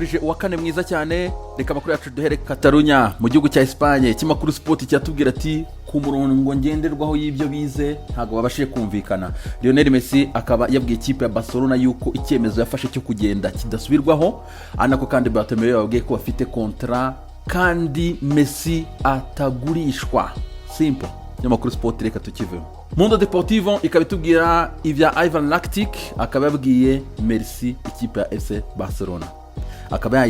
tubifurije uwa kane mwiza cyane. Reka amakuru yacu duhere Catalunya mu gihugu cya Espagne. Ikinyamakuru Sport cyatubwira ati ku murongo ngenderwaho y'ibyo bize ntago babashije kumvikana. Lionel Messi akaba yabwiye ikipe ya Barcelona yuko icyemezo yafashe cyo kugenda kidasubirwaho, anako kandi Bartomeu yabwiye ko bafite kontra kandi Messi atagurishwa. Simple. Amakuru Sport reka tukivemo. Mundo Deportivo ikabitubwira ivya Ivan Rakitic, akaba yabwiye merci ikipe ya FC Barcelona. Akaba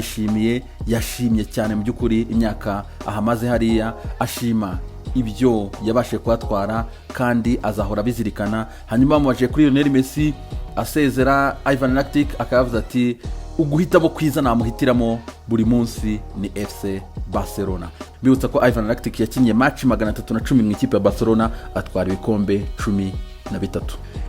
yashimye cyane mu byukuri imyaka ahamaze hariya, ashima ibyo yabashe kwatwara kandi azahora bizirikana. Hanyuma mubaje kuri Lionel Messi asezera Ivan Rakitic, akavuze ati uguhitamo kwiza namuhitiramo buri munsi ni FC Barcelona. Bibutsa ko Ivan Rakitic yakinye match 310 mu ikipe ya Barcelona, atwara ibikombe 13.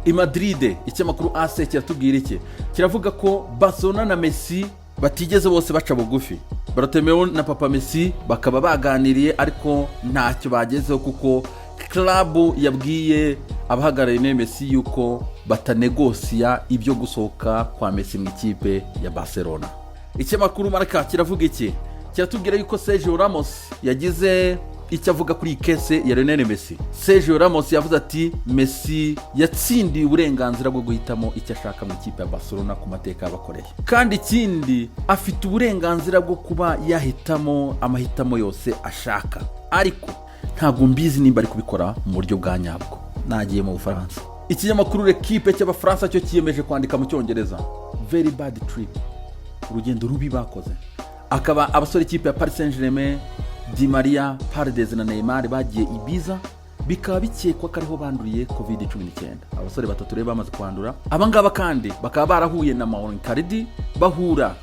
I Madrid ikinyamakuru AC kiratubwira iki? Kiravuga ko Barcelona na Messi batigeze bose baca bugufi. Bartomeu na Papa Messi bakaba baganiriye ariko ntacyo bagezeho, kuko club yabwiye abahagarariye Messi yuko batanegosiya ibyo gusohoka kwa Messi mu ikipe ya Barcelona. Ikinyamakuru Marca kiravuga iki? Kiratubwira yuko Sergio Ramos yagize icyo avuga kuri kese ya Lionel Messi. Sergio Ramos yavuze ati Messi yatsindiye uburenganzira bwo guhitamo icyo ashaka mu ikipe ya Barcelona ku mateka y'abakoreye, kandi ikindi afite uburenganzira bwo kuba yahitamo amahitamo yose ashaka, ariko ntabwo mbizi nimba ari kubikora mu buryo bwa nyabwo. Nagiye mu Bufaransa. Ikinyamakuru L'Equipe cy'Abafaransa cyo kiyemeje kwandika mu Cyongereza very bad trip, urugendo rubi bakoze. Akaba abasore ikipe ya Paris Saint-Germain, Di Maria, Paredes na Neymar bagiye Ibiza, bikaba bikekwa ko ariho banduriye COVID-19. Abasore batatu rero bamaze kwandura. Abangaba kandi bakaba barahuye na Mauro Icardi, bahura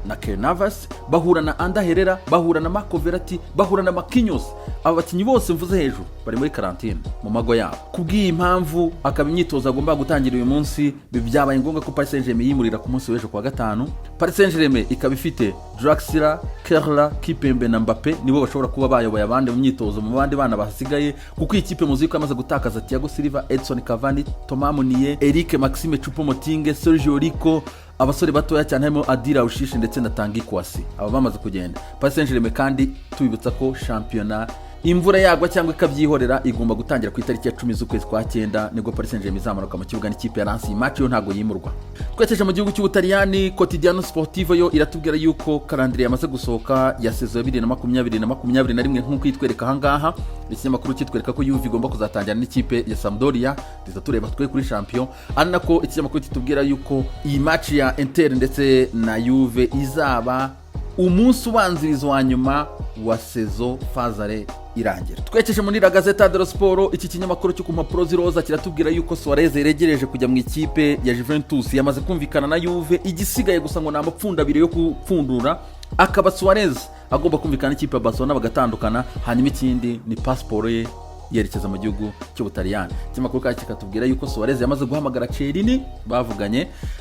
na Navas, bahura na Ander Herrera, bahura na Marco Verratti, bahura na Marquinhos. Aba bakinyi bose mvuze hejuru bari muri quarantine mu mago yabo. Kubwiye impamvu akaba imyitozo agomba gutangira uyu munsi, byabaye ngombwa ko Paris Saint-Germain yimurira ku munsi w'ejo kwa gatanu. Paris Saint-Germain ikaba ifite Draxler, Kerla, Kipembe na Mbappe, nibo bashobora kuba bayoboye abandi mu myitozo mu bandi bana basigaye, kuko ikipe muziko yamaze gutakaza Thiago Silva, Edson Cavani, Thomas Meunier, Eric Maxime Choupo-Moting, Sergio Rico, abasore batoya cyane harimo Adira Ushishi ndetse na Tanguy Kouassi. Aba bamaze kugenda. Paris Saint-Germain kandi tubibutsa ko championnat imvura yagwa cyangwa ikabyihorera igomba gutangira ku itariki ya 10 z'ukwezi kwa 9, nibwo Paris Saint-Germain izamanuka mu kibuga n'ikipe ya Lens. Match yo ntago yimurwa. Twekeje mu gihugu cy'Ubutaliyani, Quotidiano Sportivo yo iratubwira yuko calendrier yamaze gusohoka ya saison 2020-2021 nk'uko itwereka hangaha. Ikinyamakuru kitwereka ko Juve igomba kuzatangira n'ikipe ya Sampdoria, tureba twe kuri champion. Ari nako ikinyamakuru kitubwira yuko iyi match ya Inter ndetse na Juve izaba umunsi ubanzirizo wa nyuma wa saison fazare irangira. Twekeje muri La Gazzetta dello Sport, iki kinyamakuru cyo ku mpapuro ziroza kiratubwira yuko Suarez yegereje kujya mu ikipe ya Juventus, yamaze kumvikana na Juve, igisigaye gusa ngo namapfunda abiri yo kupfundura, akaba Suarez agomba kumvikana n'ikipe ya Barcelona bagatandukana, hanyuma ikindi ni passport ye yerekeza mu gihugu cy'Ubutaliyani. Ikinyamakuru kandi kikatubwira yuko Suarez yamaze guhamagara Cherini,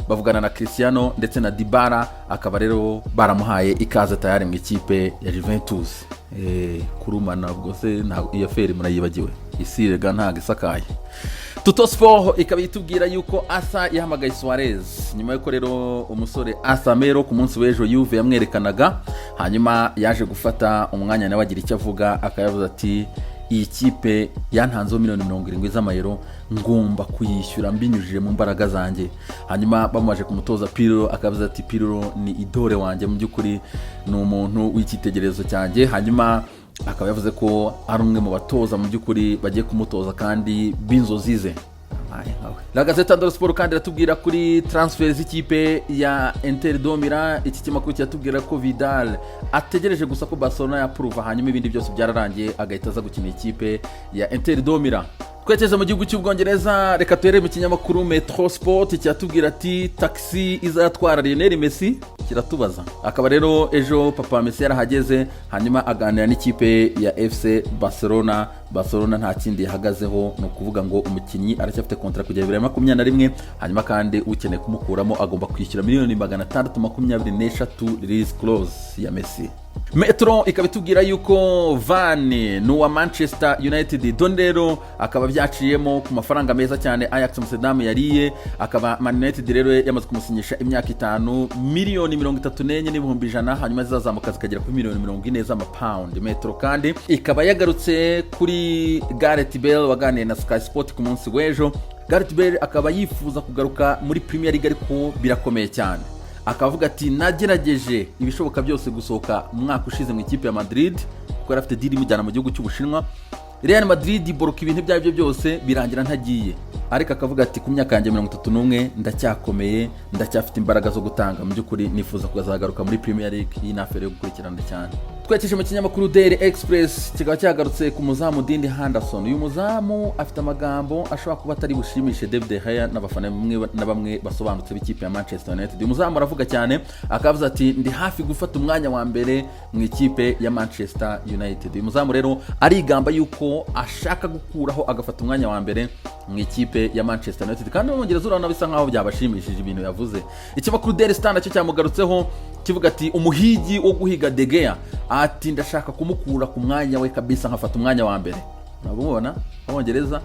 bavugana na Cristiano ndetse na Dybala, akaba rero baramuhaye ikaze tayari mu ikipe ya Juventus. Kurumana ubwo se iyo feri murayibagiwe, isi rega ntago isakaye. Tutto Sport ikaba itubwira yuko Asa yahamagaye Suarez nyuma yuko rero umusore Asa Mero ku munsi w'ejo Juve yamwerekanaga, hanyuma yaje gufata umwanya nawe agira icyo avuga, akayavuza ati iyi kipe yantanzeho $70 z'amayero, ngomba kuyishyura mbinyujije mu mbaraga zanjye. Hanyuma bamubaje kumutoza Pirlo, akavuza ati Pirlo ni idole wanjye, mu by'ukuri ni umuntu w'icyitegererezo cyanjye. Hanyuma akaba yavuze ko ari umwe mu batoza mu by'ukuri bagiye kumutoza kandi binzozi ze. La Gazzetta dello Sport kandi iratubwira kuri transfer z'ikipe ya Inter do Milan. Iki kimakuru cyatubwira ko Vidal ategereje gusa ko Barcelona yapprove, hanyuma ibindi byose byararangiye agahita aza gukina ikipe ya Inter do Milan. Twekeze mu gihugu cy'Ubwongereza, reka tuhere mu kinyamakuru Metro Sport cyatubwira ati taxi izatwara Lionel Messi, kiratubaza. Akaba rero ejo Papa Messi yarahageze, hanyuma aganira n'ikipe ya FC Barcelona. Barcelona nta kindi yahagazeho, no kuvuga ngo umukinnyi aracyafite contract kugera 2021, hanyuma kandi ukeneye kumukuramo agomba kwishyura $623 release clause ya Messi. Metro ikaba itubwira yuko Vane n'uwa Manchester United, don rero akaba byaciyemo ku mafaranga meza cyane Ajax Amsterdam yariye, akaba Man United rero yamaze kumusinyisha imyaka 5 miliyoni 34,100 hanyuma zizazamuka zikagera kuri miliyoni 40 z'amapound. Metro kandi ikaba yagarutse kuri Gareth Bale waganiye na Sky Sport ku munsi w'ejo. Gareth Bale akaba yifuza kugaruka muri Premier League ariko birakomeye cyane, akavuga ati nagerageje ibishoboka byose gusohoka mwaka ushize mu ikipe ya Madrid kuko yarafite deal imujyana mu gihugu cy'Ubushinwa. Real Madrid boroka ibintu byabyo byose birangira ntagiye, ariko akavuga ati ku myaka yanjye 31 ndacyakomeye, ndacyafite imbaraga zo gutanga, mu by'ukuri nifuza kuzagaruka muri Premier League. Iyi ni afere yo gukurikirana cyane. Twekeje mu kinyamakuru Daily Express kikaba cyagarutse ku muzamu Dindi Henderson. Uyu muzamu afite amagambo ashobora kuba atari bushimishe David De Gea n'abafana bamwe basobanutse b'ikipe ya Manchester United. Uyu muzamu aravuga cyane, akavuza ati ndi hafi gufata umwanya wa mbere mu ikipe ya Manchester United. Uyu muzamu rero arigamba yuko ashaka gukuraho agafata umwanya wa mbere mu ikipe ya Manchester United, kandi umwongereza urabona bisa nkaho byabashimishije ibintu yavuze. Ikinyamakuru Daily Star nacyo cyamugarutseho kivuga ati umuhigi wo guhiga De Gea ati ndashaka kumukura ku mwanya we kabisa nkafata umwanya wa mbere. Nabona abongereza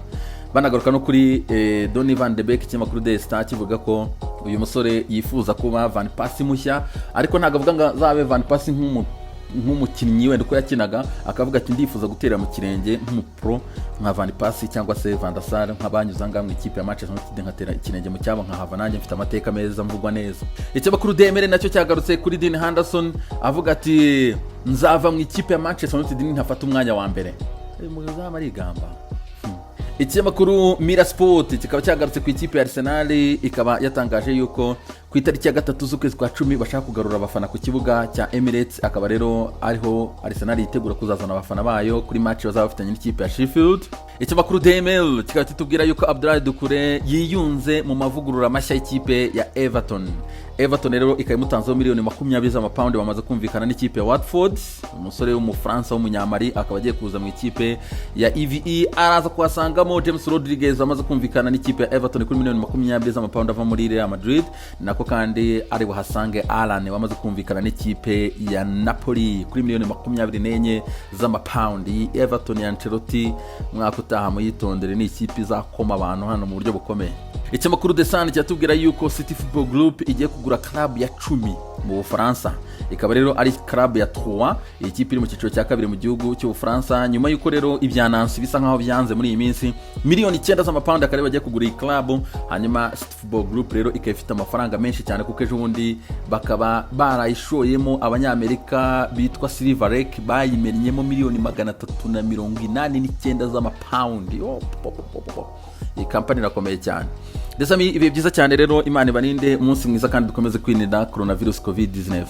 banagaruka no kuri Donny van de Beek. Ikinyamakuru Daily Star kivuga ko uyu musore yifuza kuba Van Persie mushya, ariko ntago avuga ngo zabe Van Persie nk'umukinnyi wenda uko yakinaga, akavuga ati ndifuza gutera mu kirenge nk'umupro nka Van Persie cyangwa se Van der Sar nk'abanyuza ngaho mu ikipe ya Manchester United, nkatera ikirenge mu cyabo nkahava nanjye mfite amateka meza mvugwa neza. Ikinyamakuru Demere nacyo cyagarutse kuri Dean Henderson avuga ati nzava mu ikipe ya Manchester United ntafata umwanya wa mbere. Muzamu arigamba. Ikinyamakuru Mira Sport kikaba cyagarutse ku ikipe ya Arsenal, ikaba yatangaje yuko ku itariki ya 3 z'ukwezi kwa 10 bashaka kugarura abafana ku kibuga cya Emirates. Akaba rero ariho Arsenal yitegura kuzazana abafana bayo kuri match bazaba bafitanye n'ikipe ya Sheffield. Ikinyamakuru DML kikaba kitubwira yuko Abdoulaye Doucouré yiyunze mu mavugurura mashya y'ikipe ya Everton. Everton rero ikayimutanzeho miliyoni 20 z'amapound bamaze kumvikana n'ikipe ya Watford. Umusore w'umufaransa w'umunyamari akaba agiye kuza mu ikipe ya EVE, araza kuhasangamo James Rodriguez amaze kumvikana n'ikipe ya Everton kuri miliyoni 20 z'amapound ava muri Real Madrid, nako kandi ari buhasange Alan wamaze kumvikana n'ikipe ya Napoli kuri miliyoni 24 z'amapound. Everton ya Ancelotti mwaka utaha muyitondere ni ikipe izakoma abantu hano mu buryo bukomeye. Ikinyamakuru The Sun cyatubwira yuko City Football Group igiye kugura club ya 10 mu Bufaransa, ikaba rero ari club ya 3, iyi kipe iri mu cyiciro cya kabiri mu gihugu cy'Ubufaransa. Nyuma yuko rero ibyanansi bisa nkaho byanze muri iyi minsi, miliyoni 9 z'amapound akaba bagiye kugura iyi club. Hanyuma City Football Group rero ikafite amafaranga menshi cyane kuko ejo bundi bakaba barayishoyemo abanyamerika bitwa Silver Lake bayimennyemo miliyoni 389 z'amapound. Iyi company irakomeye cyane. Ndetse ibihe byiza cyane rero, Imana ibaninde, umunsi mwiza kandi dukomeze kwirinda coronavirus COVID-19.